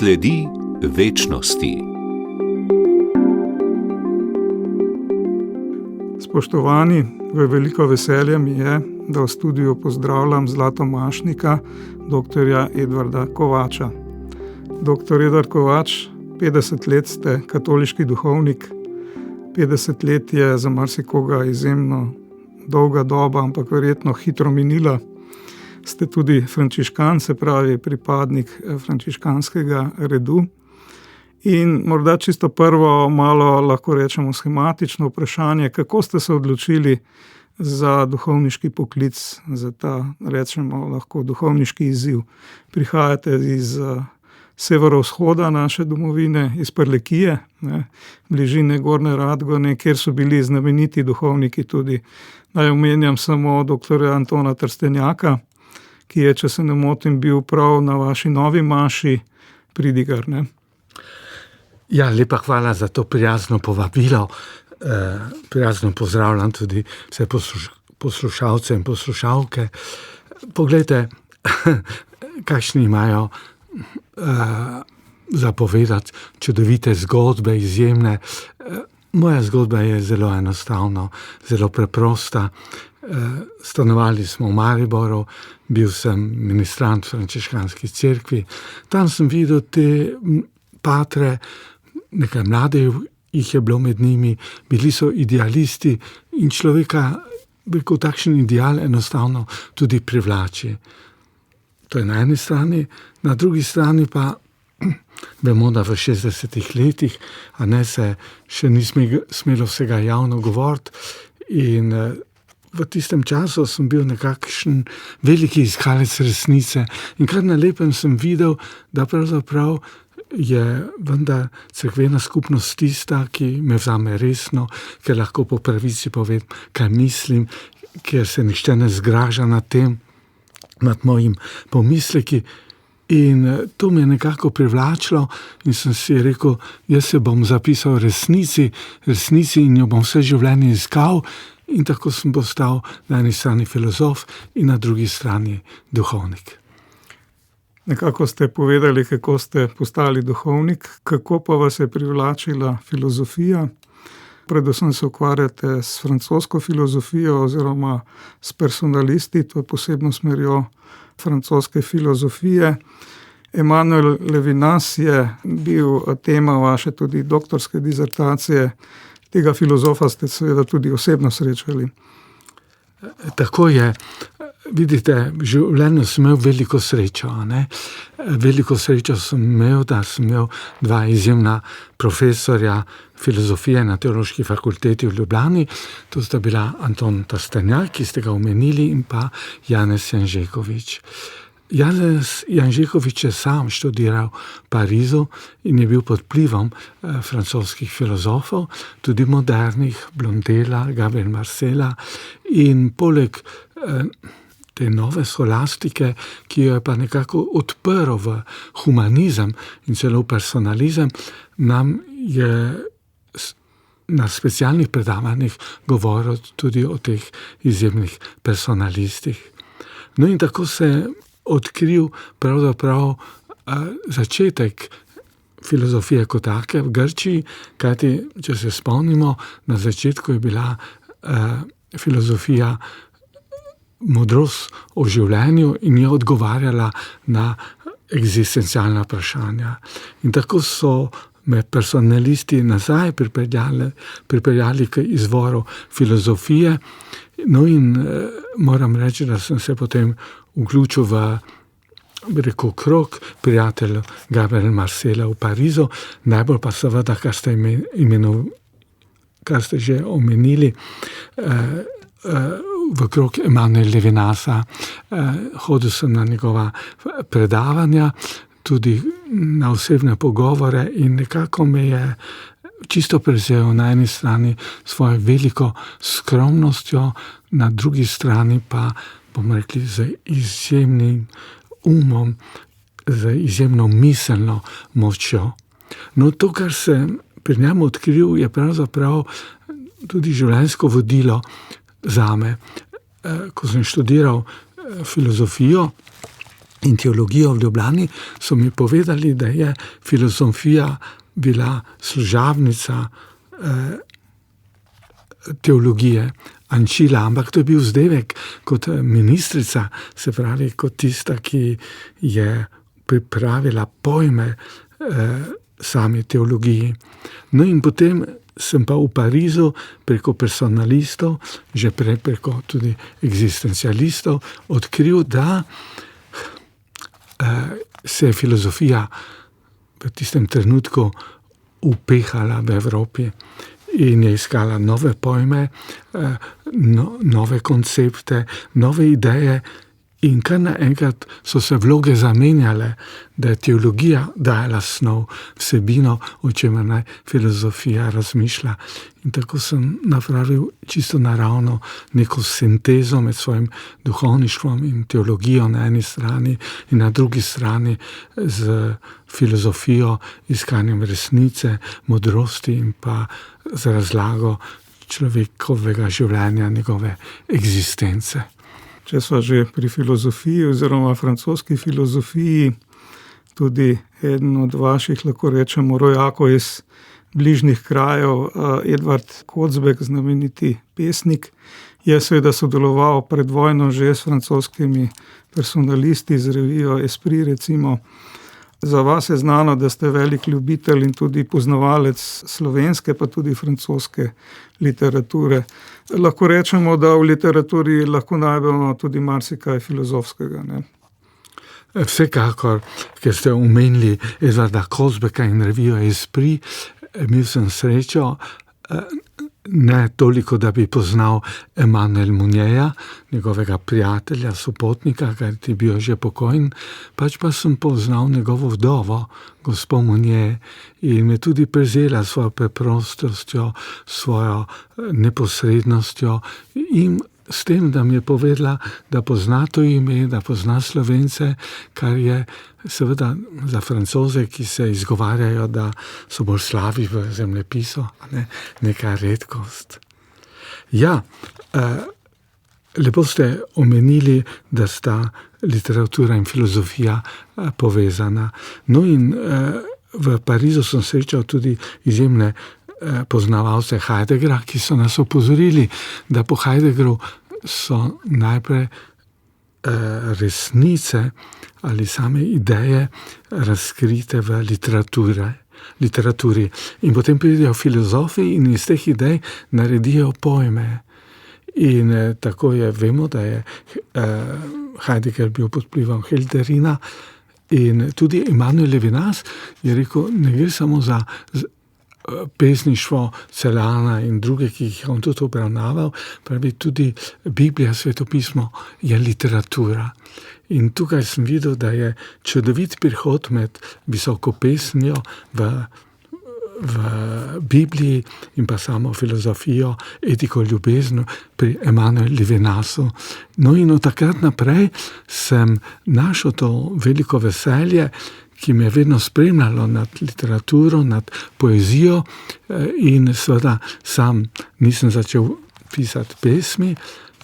Sledi večnosti. Spoštovani, veliko veselje mi je, da v studiu pozdravljam Zlato Mašnika, dr. Edvarda Kovača. Dr. Edvard Kovač, 50 let ste katoliški duhovnik. 50 let je za marsikoga izjemno dolga doba, ampak verjetno hitro minila. Ste tudi frančiškan, se pravi pripadnik frančiškanskega redu. In morda čisto prvo, malo lahko rečemo shematično vprašanje, kako ste se odločili za duhovniški poklic, za ta, rečemo lahko, duhovniški izziv. Prihajate iz severovzhoda naše domovine, iz Prlekije, bližine Gornje Radgone, kjer so bili znameniti duhovniki tudi. Naj omenjam samo dr. Antona Trstenjaka, ki je, če se ne motim, bil prav na vaši novi maši pridigar, ne? Ja, lepa hvala za to prijazno povabilo. Prijazno pozdravljam tudi vse poslušalce in poslušalke. Poglejte, kakšni imajo zapovedati čudovite zgodbe, izjemne. Moja zgodba je zelo enostavna, zelo preprosta. Stanovali smo v Mariboru, bil sem ministrant v frančiškanski cerkvi. Tam sem videl te patre, nekaj mladih jih je bilo med njimi, bili so idealisti in človeka, rekel, takšen ideal enostavno tudi privlači. To je na eni strani, na drugi strani pa vemo, da v 60 letih, a ne, se še ni smelo vsega javno govoriti in v tistem času sem bil nekakšen veliki iskalec resnice in kar na lepem sem videl, da pravzaprav je vendar cerkvena skupnost tista, ki me vzame resno, ker lahko po pravici povem, kaj mislim, ker se nihče ne zgraža nad tem, nad mojim pomisleki. In to me je nekako privlačilo in sem si rekel, jaz se bom zapisal resnici in jo bom vse življenje iskal. In tako sem postal na eni strani filozof in na drugi strani duhovnik. Nekako ste povedali, kako ste postali duhovnik, kako pa vas je privlačila filozofija. Predvsem se ukvarjate s francosko filozofijo oziroma s personalisti, to je posebno smerjo francoske filozofije. Emmanuel Levinas je bil tema vaše tudi doktorske dizertacije. Tega filozofa ste seveda tudi osebno srečali. Tako je. Vidite, v življenju sem imel veliko srečo. Veliko srečo sem imel, da sem imel dva izjemna profesorja filozofije na Teološki fakulteti v Ljubljani. To sta bila Anton Trstenjak, ki ste ga omenili, in pa Janez Janžekovič. Janez Janžekovič je sam študiral v Parizu in je bil pod vplivom francoskih filozofov, tudi modernih, Blondela, Gabriela Marcela, in poleg te nove skolastike, ki jo je pa nekako odprl v humanizem in celo personalizem, nam je na specialnih predavanjih govoril tudi o teh izjemnih personalistih. No in tako se odkril pravzaprav začetek filozofije kot take v Grčiji, kajti, če se spomnimo, na začetku je bila filozofija modrost o življenju in je odgovarjala na eksistencialna vprašanja. In tako so me personalisti nazaj pripeljali k izvoru filozofije. No in moram reči, da sem se potem vključil v krog prijateljev Gabriela Marcela v Parizu, najbolj pa seveda, kar ste že omenili, v krog Emmanuela Levinasa. Hodil sem na njegova predavanja, tudi na osebne pogovore in nekako me je čisto prevzel na eni strani svojo veliko skromnostjo, na drugi strani pa, bomo rekli, z izjemnim umom, z izjemno miselno močjo. No, to, kar sem pri njem odkril, je pravzaprav tudi življenjsko vodilo zame. Ko sem študiral filozofijo, in teologijo v Ljubljani, so mi povedali, da je filozofija bila služabnica teologije Ančila, ampak to je bil vzdevek kot ministrica, se pravi kot tista, ki je pripravila pojme sami teologiji. No in potem sem pa v Parizu preko personalistov, že prej preko tudi eksistencialistov, odkril, da se je filozofija v tistem trenutku upehala v Evropi in je iskala nove pojme, nove koncepte, nove ideje, in kar naenkrat so se vloge zamenjale, da je teologija dajala snov, vsebino, o čemer naj filozofija razmišlja. In tako sem napravil čisto naravno neko sintezo med svojim duhovništvom in teologijo na eni strani in na drugi strani z filozofijo, iskanjem resnice, modrosti in pa z razlago človekovega življenja, njegove eksistence. Če smo že pri filozofiji oziroma francoski filozofiji, tudi eden od vaših, lahko rečemo, rojakov iz bližnjih krajev, Edvard Kocbek, znameniti pesnik, je seveda sodeloval pred vojno že s francoskimi personalisti z revijo Esprit, recimo. Za vas je znano, da ste velik ljubitelj in tudi poznavalec slovenske, pa tudi francoske literature. Lahko rečemo, da v literaturi lahko najdemo tudi marsikaj filozofskega, ne? Vsekakor, ker ste omenili Edvarda Kocbeka in revijo Esprit, imel sem srečo, ne toliko, da bi poznal Emmanuel Mounierja, njegovega prijatelja, sopotnika, ker je bil že pokojen, pač pa sem poznal njegovo vdovo, gospo Mounier, in me tudi prezela svojo preprostostjo, svojo neposrednostjo in s tem, da mi je povedala, da pozna to ime, da pozna Slovence, kar je seveda za Francoze, ki se izgovarjajo, da so bolj slabi v zemljepisu, neka redkost. Ja, lepo ste omenili, da sta literatura in filozofija povezana. No in v Parizu sem srečal tudi izjemne poznavalce Heideggera, ki so nas opozorili, da po Heideggeru so najprej resnice ali same ideje razkrite v literaturi. In potem pridejo filozofi in iz teh idej naredijo pojme. In tako je, vemo, da je Heidegger bil pod vplivom Hölderlina in tudi Emmanuel Levinas je rekel, ne gre samo za pesništvo Celana in druge, ki jih on tudi obravnaval, pravi tudi Biblija, svetopismo je literatura. In tukaj sem videl, da je čudovit prihod med visoko pesnijo v Bibliji in pa samo filozofijo, etiko ljubezni pri Emmanuel Levinasu. No in od takrat naprej sem našel to veliko veselje, ki me je vedno spremljalo nad literaturo, nad poezijo in seveda sam nisem začel pisati pesmi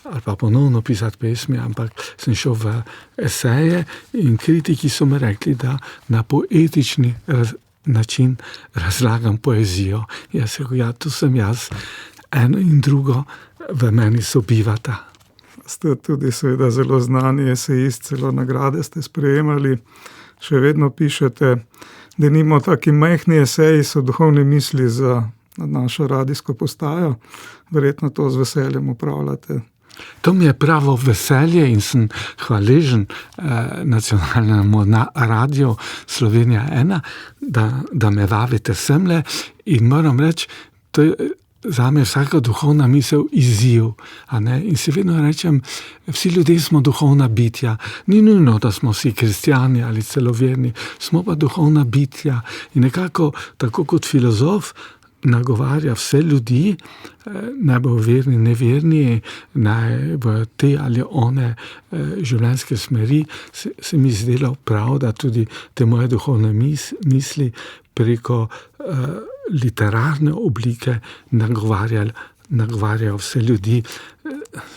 ali pa ponovno pisati pesmi, ampak sem šel v eseje in kritiki so mi rekli, da na poetični način razlagam poezijo. Jaz sem rekel, ja, tu sem jaz, eno in drugo v meni sobivata. Ste tudi seveda zelo znani esejist, celo nagrade ste sprejemali. Še vedno pišete, da nimo taki majhni eseji so duhovne misli za našo radijsko postajo. Verjetno to z veseljem upravljate. To mi je pravo veselje in sem hvaležen nacionalnemu radiju Slovenija 1, da me vabite semle in moram reči, to je zame vsaka duhovna misel izziv. In si vedno rečem, vsi ljudje smo duhovna bitja. Ni nujno, da smo vsi kristjani ali celo verni, smo pa duhovna bitja. In nekako, tako kot filozof, nagovarja vse ljudi, naj bo verni, neverni, naj v te ali one življenjske smeri, se mi zdelo prav, da tudi te moje duhovne misli preko literarne oblike nagovarjajo vse ljudi,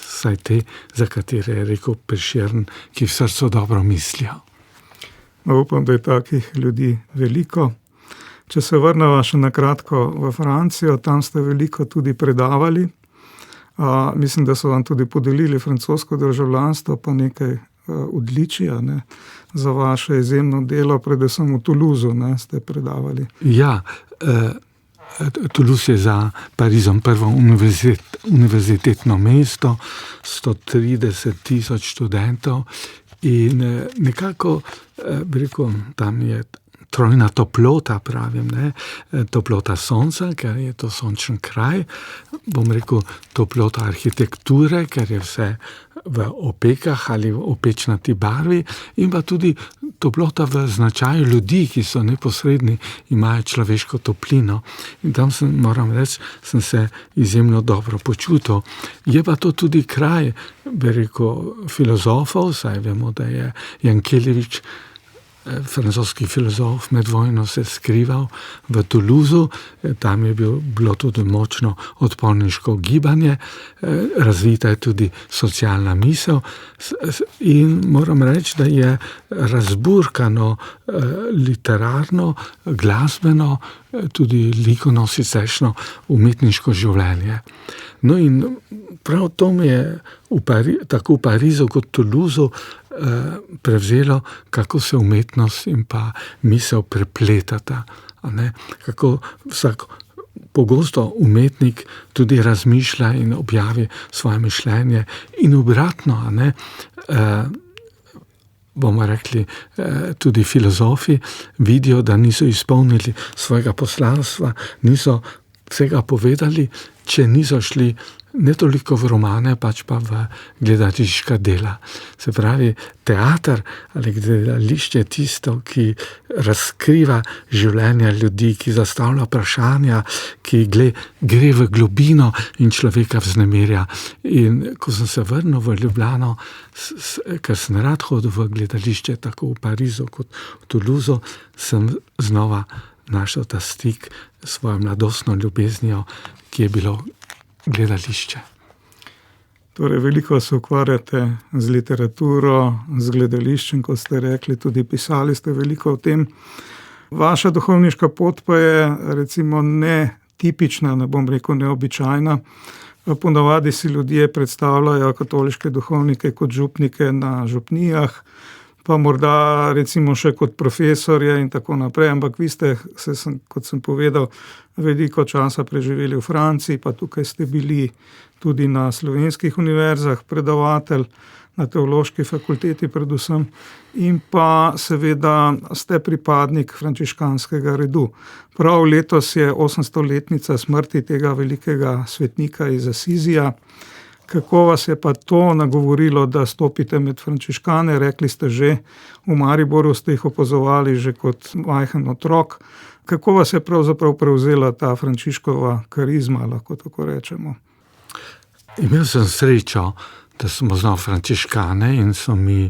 saj te, za katere je rekel Prešern, ki v srcu dobro mislijo. No, upam, da je takih ljudi veliko. Če se vrnemo še na kratko v Francijo, tam ste veliko tudi predavali. Mislim, da so vam tudi podelili francosko državljanstvo, pa nekaj odličij, za vaše izjemno delo, predvsem v Toulouseu, ste predavali. Ja, Toulouse je za Parizom prvo univerzitetno mesto, 130,000 študentov in nekako, bi rekel, tam je trojna toplota, pravim, toplota sonca, ker je to sončen kraj, bom rekel, toplota arhitekture, ker je vse v opekah ali v opečnati barvi, in pa tudi toplota v značaju ljudi, ki so neposredni, imajo človeško toplino. In tam moram reči, sem se izjemno dobro počutil. Je pa to tudi kraj, bi rekel, filozofov, saj vemo, da je Jankeljevič, francoski filozof, med vojno se skrival v Toulouseu, tam je bilo tudi močno odporniško gibanje, razvita je tudi socialna misel in moram reči, da je razburkano literarno, glasbeno, tudi likovno siceršnjo umetniško življenje. No in prav to mi je tako v Parizu kot Toulouseu prevzelo, kako se umetnost in pa misel prepletata. Kako vsak pogosto umetnik tudi razmišlja in objavi svoje mišljenje in obratno, bomo rekli, tudi filozofi vidijo, da niso izpolnili svojega poslanstva, niso vsega povedali, če niso šli ne toliko v romane, pač pa v gledališka dela. Se pravi, teater ali gledališče je tisto, ki razkriva življenja ljudi, ki zastavlja vprašanja, ki gre v globino in človeka vznemirja. In ko sem se vrnil v Ljubljano, ker sem rad hodil v gledališče, tako v Parizu kot v Toulouseu, sem znova našel ta stik s svojo mladostno ljubeznijo, ki je bilo gledališče. Torej, veliko se ukvarjate z literaturo, z gledališčem, kot ste rekli, tudi pisali ste veliko o tem. Vaša duhovniška pot pa je recimo ne tipična, ne bom rekel neobičajna. Ponavadi si ljudje predstavljajo katoliške duhovnike kot župnike na župnijah, pa morda recimo še kot profesorje in tako naprej, ampak vi ste, kot sem povedal, veliko časa preživeli v Franciji, pa tukaj ste bili tudi na slovenskih univerzah, predavatelj na teološki fakulteti predvsem, in pa seveda ste pripadnik frančiškanskega redu. Prav letos je 800-letnica smrti tega velikega svetnika iz Asizija. Kako vas je pa to nagovorilo, da stopite med frančiškane? Rekli ste že, v Mariboru ste jih opazovali že kot majhen otrok. Kako vas je pravzaprav prevzela ta Frančiškova karizma, lahko tako rečemo? Imel sem srečo, da smo znali frančiškane in so mi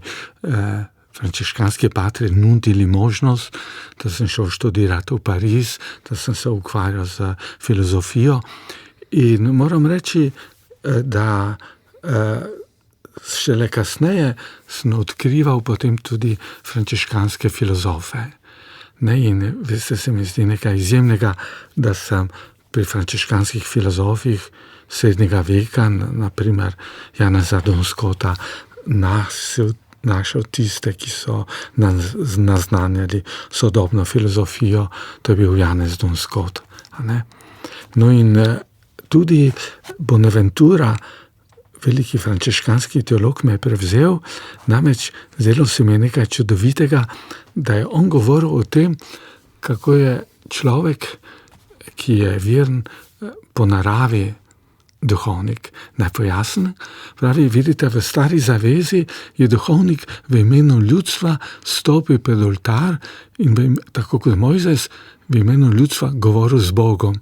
frančiškanski patri nudili možnost, da sem šel študirati v Pariz, da sem se ukvarjal z filozofijo. In moram reči, da šele kasneje sem odkrival potem tudi frančiškanske filozofe. In veste, se mi zdi nekaj izjemnega, da sem pri frančiškanskih filozofih srednjega veka, naprimer Janeza Donskota, našel tiste, ki so naznanjali sodobno filozofijo, to je bil Janez Donskot. No in tudi Bonaventura, veliki frančiškanski teolog, me je prevzel, namreč zdelo se mi nekaj čudovitega, da je on govoril o tem, kako je človek, ki je veren po naravi duhovnik. Naj pojasnim, pravi, vidite, v Stari zavezi je duhovnik v imenu ljudstva stopil pred oltar in tako kot Mojzes v imenu ljudstva govoril z Bogom,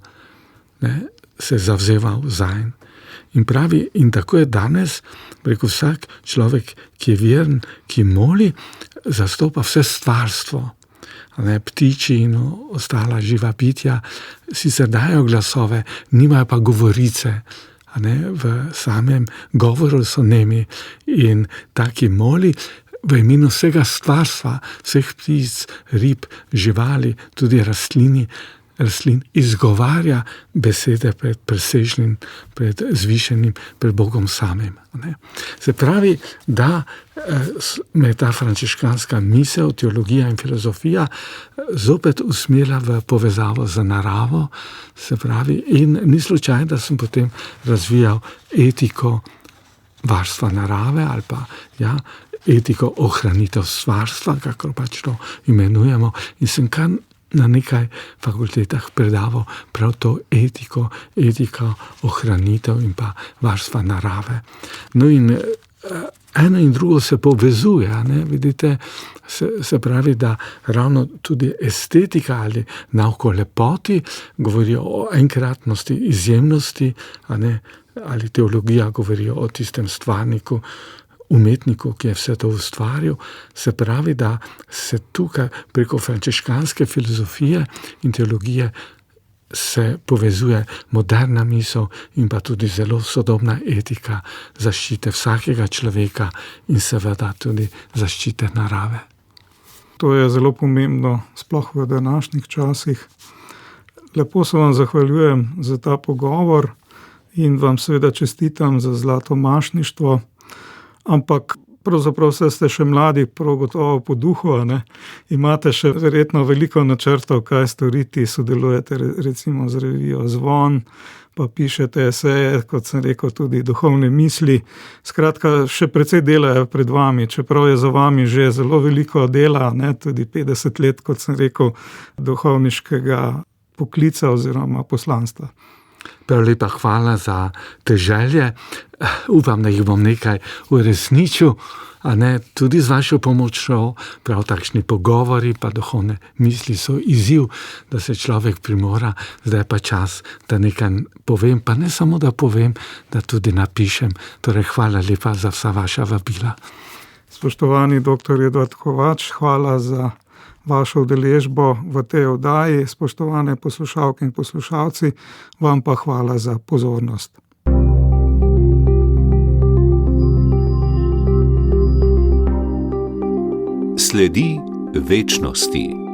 se zavzeval zanj. In pravi, in tako je danes, preko vsak človek, ki je veren, ki moli, zastopa vse stvarstvo. Ptiči in ostala živa bitja sicer dajo glasove, nimajo pa govorice. V samem govoru so nemi in taki moli v imenu vsega stvarstva, vseh ptic, rib, živali, tudi rastlin izgovarja besede pred presežnim, pred zvišenim, pred Bogom samim. Ne. Se pravi, da me ta frančiškanska misel, teologija in filozofija zopet usmerila v povezavo z naravo, se pravi, in ni slučajno, da sem potem razvijal etiko varstva narave ali pa etiko ohranitev stvarstva, kakor pač to imenujemo, in sem kar na nekaj fakultetah predaval prav to etiko ohranitev in pa varstva narave. No in eno in drugo se povezuje, ne, vidite, se pravi, da ravno tudi estetika ali nauka o lepoti govori o enkratnosti, izjemnosti, a ne, ali teologija govori o tistem stvarniku, umetniku, ki je vse to ustvaril. Se pravi, da se tukaj preko frančiškanske filozofije in teologije se povezuje moderna misel in pa tudi zelo sodobna etika zaščite vsakega človeka in seveda tudi zaščite narave. To je zelo pomembno, sploh v današnjih časih. Lepo se vam zahvaljujem za ta pogovor in vam seveda čestitam za zlato mašništvo. Ampak pravzaprav ste še mladi, prav gotovo po duhu, ne? Imate še verjetno veliko načrtov, kaj storiti, sodelujete recimo z revijo Zvon, pa pišete eseje, kot sem rekel, tudi duhovne misli. Skratka, še precej dela je pred vami, čeprav je za vami že zelo veliko dela, ne? Tudi 50 let, kot sem rekel, duhovniškega poklica oziroma poslanstva. Prav lepa hvala za te želje. Upam, da jih bom nekaj uresničil, a ne, tudi z vašo pomočjo. Prav takšni pogovori pa duhovne misli so izziv, da se človek primora. Zdaj pa čas, da nekaj povem, pa ne samo, da povem, da tudi napišem. Torej, hvala lepa za vsa vaša vabila. Spoštovani dr. Edvard Kovač, hvala za vašo udeležbo v tej oddaji. Spoštovane poslušalke in poslušalci, vam pa hvala za pozornost. Sledi večnosti.